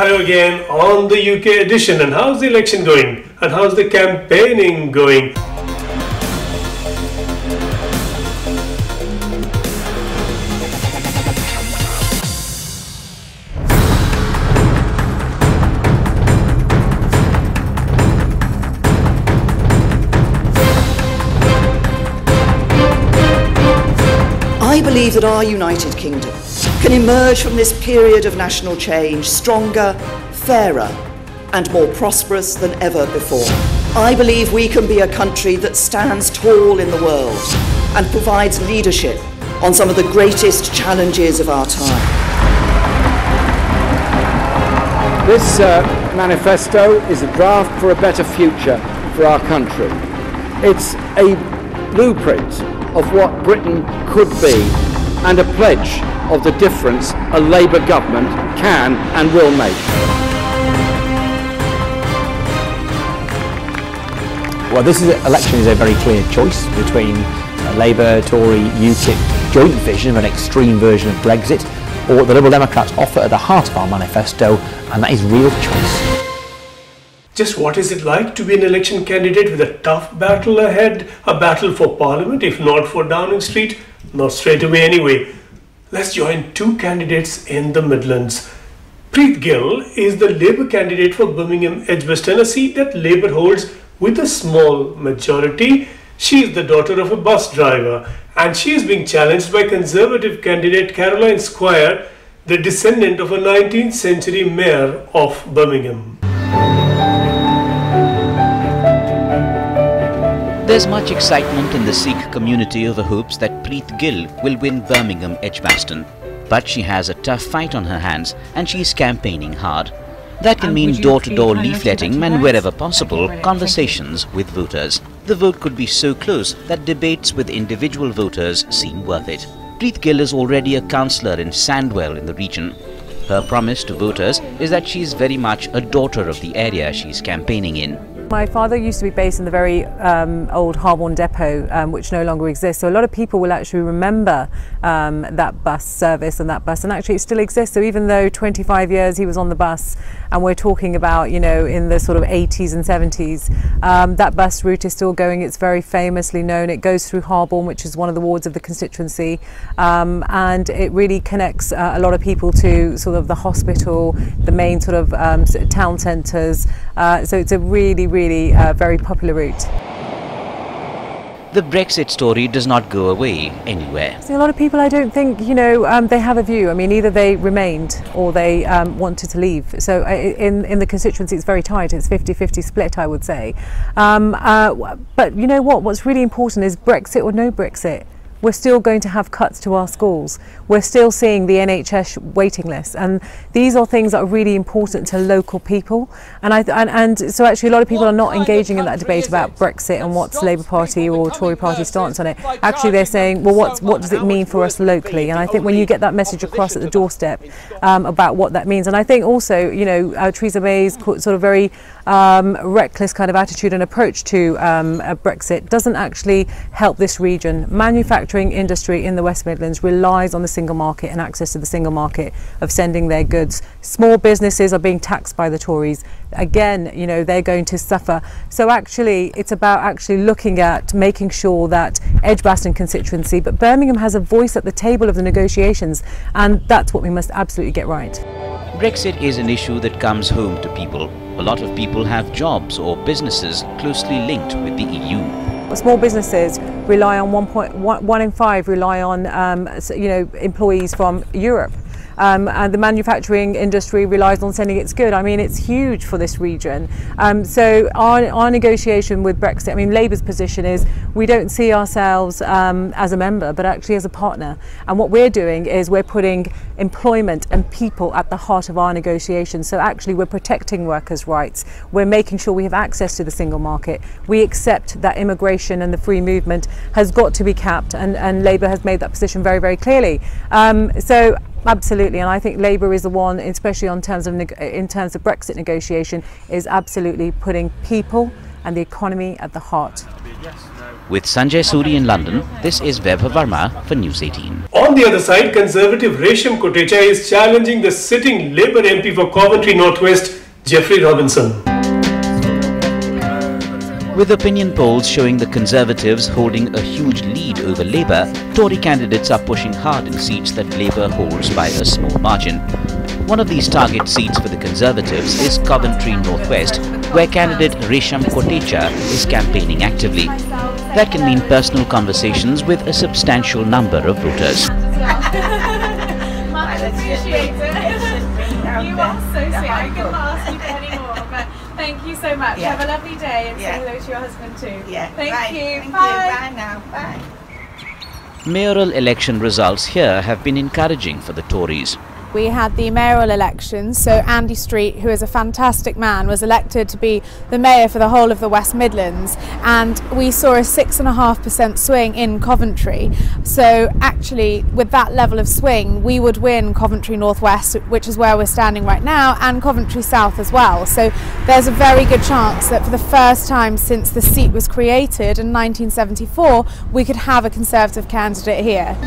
Hello again on the UK edition. And how's the election going? And how's the campaigning going? I believe that our United Kingdom can emerge from this period of national change stronger, fairer and more prosperous than ever before. I believe we can be a country that stands tall in the world and provides leadership on some of the greatest challenges of our time. This manifesto is a draft for a better future for our country. It's a blueprint of what Britain could be and a pledge of the difference a Labour government can and will make. Well, this election is a very clear choice between a Labour, Tory, UKIP joint vision of an extreme version of Brexit, or what the Liberal Democrats offer at the heart of our manifesto, and that is real choice. Just what is it like to be an election candidate with a tough battle ahead? A battle for Parliament, if not for Downing Street? Not straight away anyway. Let's join two candidates in the Midlands. Preet Gill is the Labour candidate for Birmingham Edgbaston, a seat that Labour holds with a small majority. She is the daughter of a bus driver and she is being challenged by Conservative candidate Caroline Squire, the descendant of a 19th century mayor of Birmingham. There's much excitement in the Sikh community over hopes that Preet Gill will win Birmingham Edgbaston. But she has a tough fight on her hands and she's campaigning hard. That can mean door-to-door leafletting and wherever possible, conversations with voters. The vote could be so close that debates with individual voters seem worth it. Preet Gill is already a councillor in Sandwell in the region. Her promise to voters is that she's very much a daughter of the area she's campaigning in. My father used to be based in the very old Harborne depot, which no longer exists. So a lot of people will actually remember that bus service and that bus, and actually it still exists. So even though 25 years he was on the bus, and we're talking about, you know, in the sort of 80s and 70s, that bus route is still going. It's very famously known. It goes through Harborne, which is one of the wards of the constituency, and it really connects a lot of people to sort of the hospital, the main sort of town centres. So it's a really very popular route. The Brexit story does not go away anywhere. See, a lot of people, I don't think, you know, they have a view. I mean, either they remained or they wanted to leave. So in the constituency, it's very tight. It's 50-50 split, I would say. But you know what? What's really important is Brexit or no Brexit. We're still going to have cuts to our schools. We're still seeing the NHS waiting list, and these are things that are really important to local people. And so actually a lot of people are not engaging in that debate about Brexit and what's Labour Party or Tory Party stance on it. Actually they're saying, well, what does it mean for us locally? And I think when you get that message across at the doorstep about what that means, and I think also, you know, Theresa May's sort of very reckless kind of attitude and approach to Brexit doesn't actually help this region. Manufacturing industry in the West Midlands relies on the single market and access to the single market of sending their goods. Small businesses are being taxed by the Tories. Again, you know, they're going to suffer. So actually it's about actually looking at making sure that Edgbaston constituency, but Birmingham has a voice at the table of the negotiations, and that's what we must absolutely get right. Brexit is an issue that comes home to people. A lot of people have jobs or businesses closely linked with the EU. Small businesses rely on 1 in 5 rely on you know, employees from Europe. And the manufacturing industry relies on sending its goods. I mean, it's huge for this region. So our negotiation with Brexit, I mean, Labour's position is we don't see ourselves as a member, but actually as a partner. And what we're doing is we're putting employment and people at the heart of our negotiations. So actually we're protecting workers' rights. We're making sure we have access to the single market. We accept that immigration and the free movement has got to be capped, and Labour has made that position very, very clearly. So absolutely, and I think Labour is the one, especially in terms of Brexit negotiation, is absolutely putting people and the economy at the heart. With Sanjay, Suri in London, this is Vaibhav Verma for News 18. On the other side, Conservative Resham Kotecha is challenging the sitting Labour MP for Coventry Northwest, Geoffrey Robinson. With opinion polls showing the Conservatives holding a huge lead over Labour, Tory candidates are pushing hard in seats that Labour holds by a small margin. One of these target seats for the Conservatives is Coventry Northwest, where candidate Resham Kotecha is campaigning actively. That can mean personal conversations with a substantial number of voters. Much appreciated. You are so sweet. I couldn't ask you for any more, but thank you so much. Yeah. Have a lovely day and Yeah. say hello to your husband too. Yeah. Thank Right. you. Thank Bye. you. Bye now. Bye. Mayoral election results here have been encouraging for the Tories. We had the mayoral elections, so Andy Street, who is a fantastic man, was elected to be the mayor for the whole of the West Midlands, and we saw a 6.5% swing in Coventry. So actually, with that level of swing, we would win Coventry Northwest, which is where we're standing right now, and Coventry South as well. So there's a very good chance that for the first time since the seat was created in 1974, we could have a Conservative candidate here.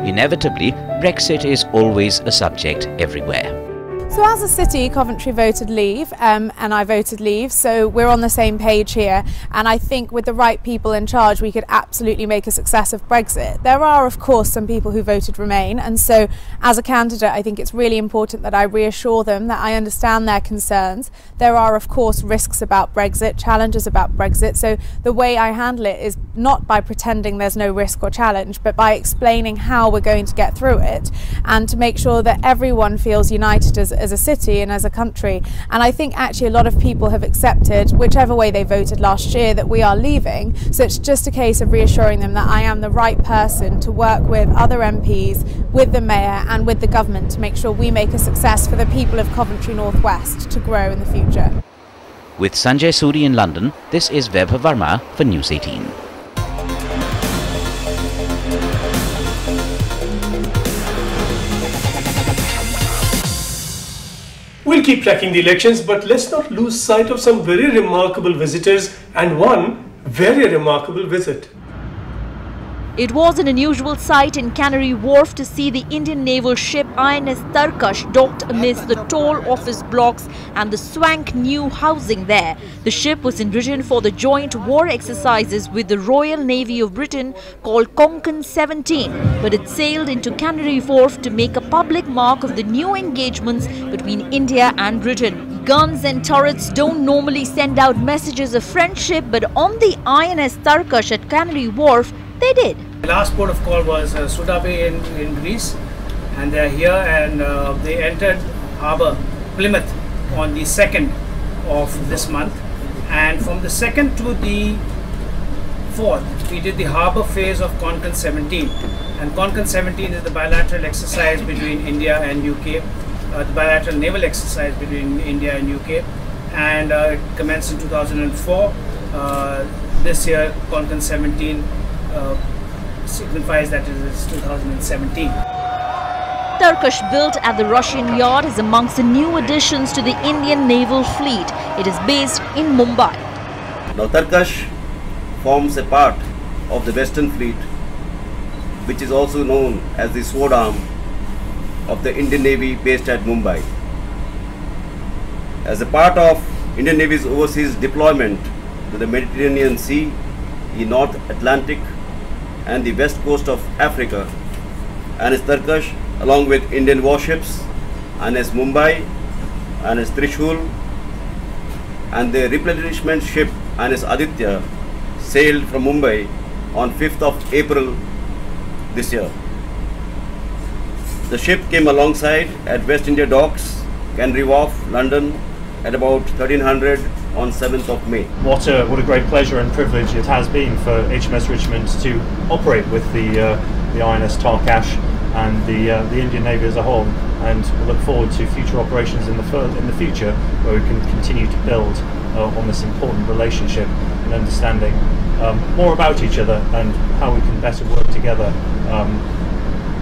Inevitably, Brexit is always a subject everywhere. So as a city, Coventry voted leave and I voted leave, so we're on the same page here, and I think with the right people in charge we could absolutely make a success of Brexit. There are of course some people who voted remain, and so as a candidate I think it's really important that I reassure them that I understand their concerns. There are of course risks about Brexit, challenges about Brexit, so the way I handle it is not by pretending there's no risk or challenge, but by explaining how we're going to get through it and to make sure that everyone feels united as a city and as a country. And I think actually a lot of people have accepted, whichever way they voted last year, that we are leaving. So it's just a case of reassuring them that I am the right person to work with other MPs, with the mayor and with the government to make sure we make a success for the people of Coventry Northwest to grow in the future. With Sanjay Suri in London, this is Vaibhav Verma for News 18. We'll keep tracking the elections, but let's not lose sight of some very remarkable visitors and one very remarkable visit. It was an unusual sight in Canary Wharf to see the Indian naval ship INS Tarkash docked amidst the tall office blocks and the swank new housing there. The ship was in Britain for the joint war exercises with the Royal Navy of Britain called Konkan 17, but it sailed into Canary Wharf to make a public mark of the new engagements between India and Britain. Guns and turrets don't normally send out messages of friendship, but on the INS Tarkash at Canary Wharf, they did. The last port of call was Suri in Greece, and they're here, and they entered harbour Plymouth on the 2nd of this month, and from the 2nd to the 4th we did the harbour phase of Konkan 17, and Konkan 17 is the bilateral exercise between India and UK, the bilateral naval exercise between India and UK, and it commenced in 2004. This year Konkan 17 signifies that it is 2017. Tarkash, built at the Russian yard, is amongst the new additions to the Indian naval fleet. It is based in Mumbai. Now Tarkash forms a part of the Western Fleet, which is also known as the sword arm of the Indian Navy based at Mumbai. As a part of Indian Navy's overseas deployment to the Mediterranean Sea, the North Atlantic and the west coast of Africa, INS Tarkash, along with Indian warships INS Mumbai, INS Trishul, and the replenishment ship INS Aditya sailed from Mumbai on 5th of April this year. The ship came alongside at West India Docks, Canary Wharf, London, at about 1300 on 7th of May. What a great pleasure and privilege it has been for HMS Richmond to operate with the INS Tarkash and the Indian Navy as a whole, and we look forward to future operations in the future where we can continue to build on this important relationship and understanding more about each other and how we can better work together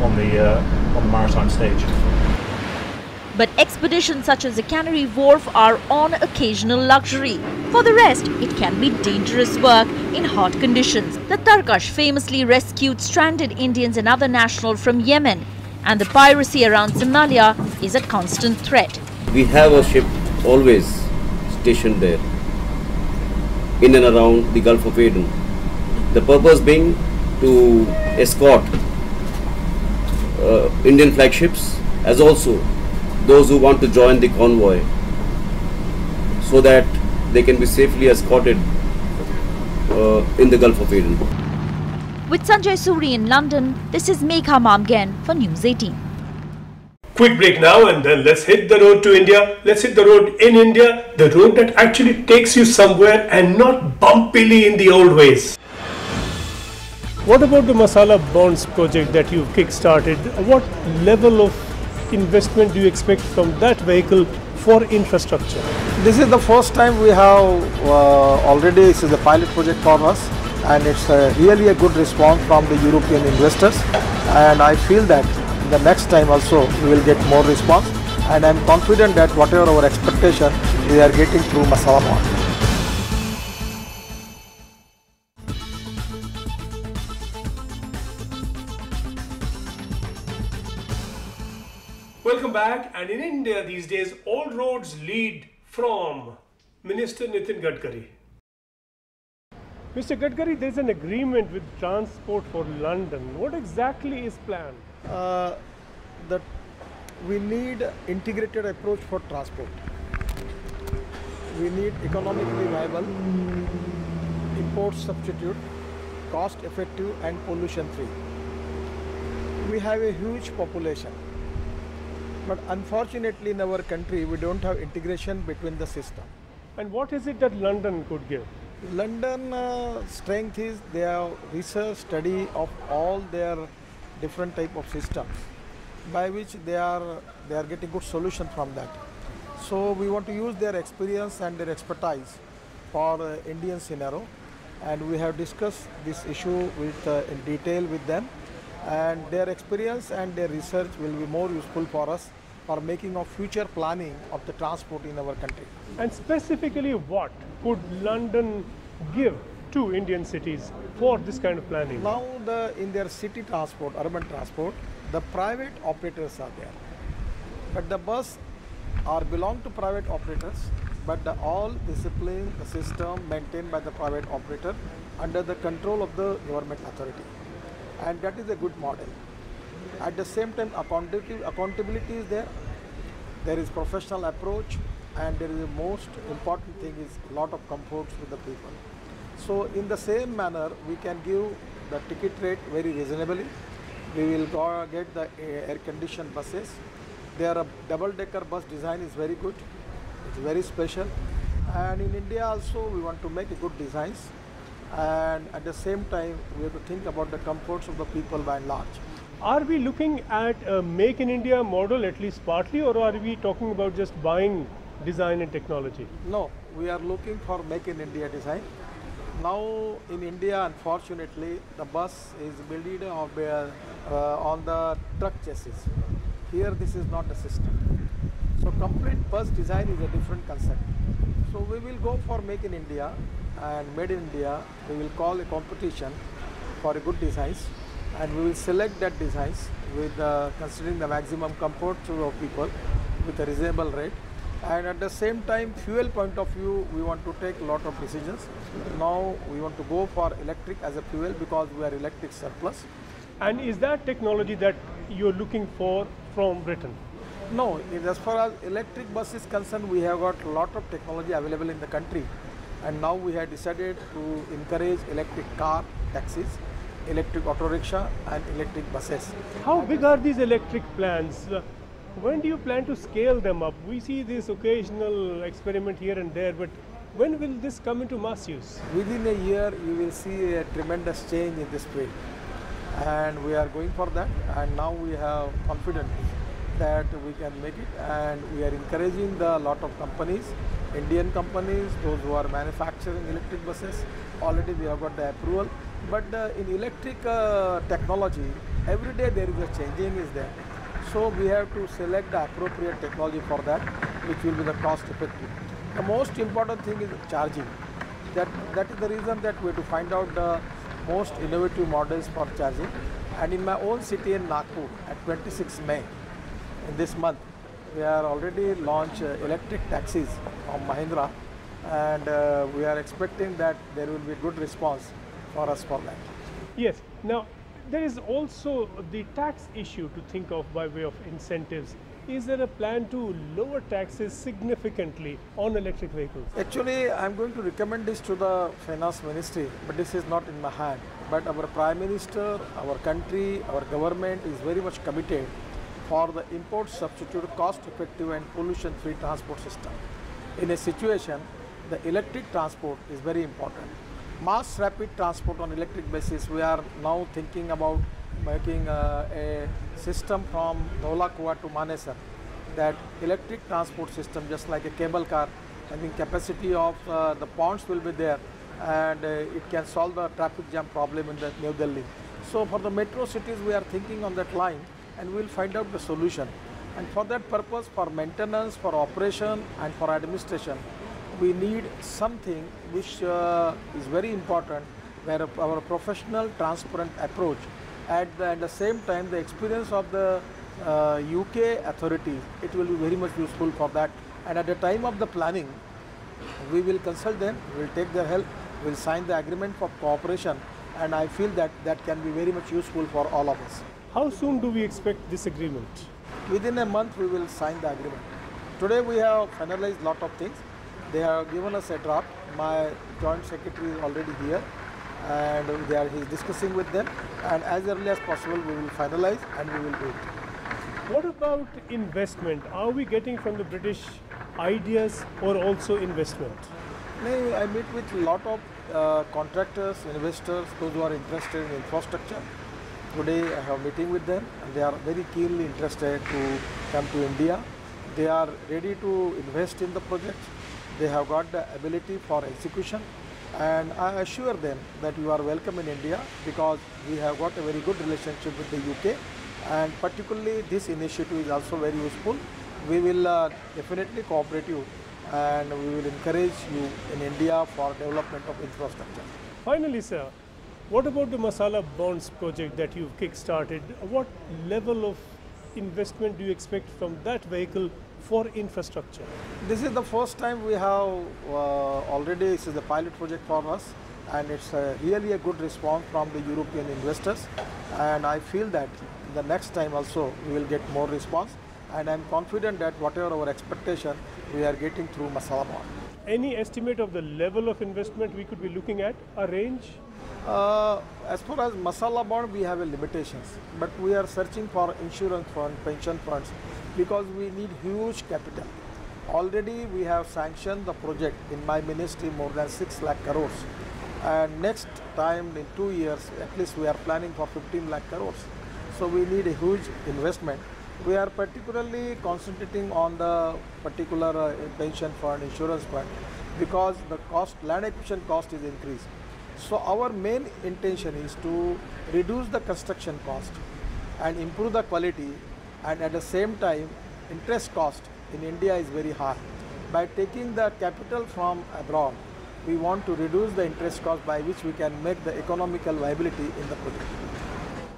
on the maritime stage. But expeditions such as the Canary Wharf are on occasional luxury. For the rest, it can be dangerous work in hard conditions. The Tarkash famously rescued stranded Indians and other nationals from Yemen, and the piracy around Somalia is a constant threat. We have a ship always stationed there, in and around the Gulf of Aden. The purpose being to escort Indian flagships, as also those who want to join the convoy, so that they can be safely escorted in the Gulf of Aden. With Sanjay, Suri in London, this is Megha Mamgen for News 18. Quick break now, and then let's hit the road to India. Let's hit the road in India, the road that actually takes you somewhere and not bumpily in the old ways. What about the Masala Bonds project that you've kick-started? What level of investment do you expect from that vehicle for infrastructure? This is the first time we have already, this is a pilot project for us, and it's really a good response from the European investors, and I feel that the next time also we will get more response, and I'm confident that whatever our expectation we are getting through Masala Bond. Welcome back. And in India these days, all roads lead from Minister Nitin Gadkari. Mr. Gadkari, there's an agreement with Transport for London. What exactly is planned? That we need integrated approach for transport. We need economically viable, import substitute, cost effective and pollution free. We have a huge population, but unfortunately in our country we don't have integration between the system. And what is it that London could give? London strength is their research study of all their different type of systems, by which they are getting good solution from that. So we want to use their experience and their expertise for Indian scenario, and we have discussed this issue with in detail with them, and their experience and their research will be more useful for us for making of future planning of the transport in our country. And specifically, what could London give to Indian cities for this kind of planning? Now in their city transport, urban transport, the private operators are there, but the bus are belong to private operators, but the all discipline, the system maintained by the private operator under the control of the government authority, and that is a good model. At the same time, accountability is there. There is professional approach, and there is the most important thing is a lot of comforts with the people. So in the same manner, we can give the ticket rate very reasonably. We will get the air-conditioned buses. Their double-decker bus design is very good. It's very special. And in India also, we want to make a good designs. And at the same time, we have to think about the comforts of the people by and large. Are we looking at a Make in India model at least partly, or are we talking about just buying design and technology? No, we are looking for Make in India design. Now in India, unfortunately, the bus is built on the truck chassis. Here this is not the system. So complete bus design is a different concept. So we will go for Make in India, and Made in India, we will call a competition for a good designs, and we will select that designs with considering the maximum comfort to our people with a reasonable rate. And at the same time, fuel point of view, we want to take a lot of decisions. Now we want to go for electric as a fuel because we are electric surplus. And is that technology that you're looking for from Britain? No, as far as electric bus is concerned, we have got a lot of technology available in the country, and now we have decided to encourage electric car, taxis, electric auto rickshaw and electric buses. How big are these electric plans? When do you plan to scale them up? We see this occasional experiment here and there, but when will this come into mass use? Within a year, you will see a tremendous change in this field, and we are going for that, and now we have confidence that we can make it, and we are encouraging the lot of companies, Indian companies, those who are manufacturing electric buses. Already we have got the approval, but in electric technology, every day there is a changing is there. So we have to select the appropriate technology for that, which will be the cost effective. The most important thing is charging. That is the reason that we have to find out the most innovative models for charging. And in my own city in Nagpur, at 26 May, in this month, we are already launched electric taxis from Mahindra, and we are expecting that there will be good response for us for that. Yes. Now, there is also the tax issue to think of by way of incentives. Is there a plan to lower taxes significantly on electric vehicles? Actually, I am going to recommend this to the Finance Ministry, but this is not in my hand. But our Prime Minister, our country, our government is very much committed for the import substitute cost effective and pollution free transport system. In a situation, the electric transport is very important. Mass rapid transport on electric basis, we are now thinking about making a system from Dholakua to Manesar, that electric transport system, just like a cable car, having capacity of the ponds will be there, and it can solve the traffic jam problem in the New Delhi. So for the metro cities, we are thinking on that line, and we will find out the solution. And for that purpose, for maintenance, for operation and for administration, we need something which is very important, where our professional, transparent approach, at the same time the experience of the UK authorities, it will be very much useful for that. And at the time of the planning, we will consult them, we will take their help, we will sign the agreement for cooperation, and I feel that that can be very much useful for all of us. How soon do we expect this agreement? Within a month we will sign the agreement. Today we have finalized lot of things. They have given us a draft. My joint secretary is already here, and he is discussing with them, and as early as possible we will finalize and we will do it. What about investment? Are we getting from the British ideas or also investment? I meet with a lot of contractors, investors, those who are interested in infrastructure. Today I have a meeting with them, and they are very keenly interested to come to India. They are ready to invest in the project. They have got the ability for execution, and I assure them that you are welcome in India, because we have got a very good relationship with the UK, and particularly this initiative is also very useful. We will definitely cooperate you, and we will encourage you in India for development of infrastructure. Finally, sir, what about the Masala Bonds project that you've kick-started? What level of investment do you expect from that vehicle for infrastructure? This is the first time we have already, this is the pilot project for us, and it's really a good response from the European investors, and I feel that the next time also we will get more response, and I'm confident that whatever our expectation, we are getting through Masala Bond. Any estimate of the level of investment we could be looking at, a range? As far as Masala Bond, we have a limitations, but we are searching for insurance fund, pension funds, because we need huge capital. Already we have sanctioned the project in my ministry more than 6 lakh crores, and next time in 2 years at least we are planning for 15 lakh crores. So we need a huge investment. We are particularly concentrating on the particular pension fund, insurance fund, because the cost, land acquisition cost is increased. So our main intention is to reduce the construction cost and improve the quality, and at the same time interest cost in India is very high. By taking the capital from abroad, we want to reduce the interest cost, by which we can make the economical viability in the project.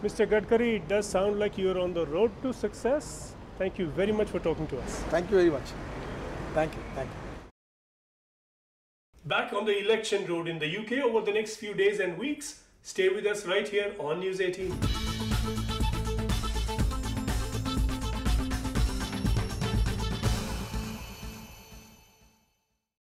Mr. Gadkari, it does sound like you are on the road to success. Thank you very much for talking to us. Thank you very much. Thank you. Thank you. Back on the election road in the UK over the next few days and weeks. Stay with us right here on News 18.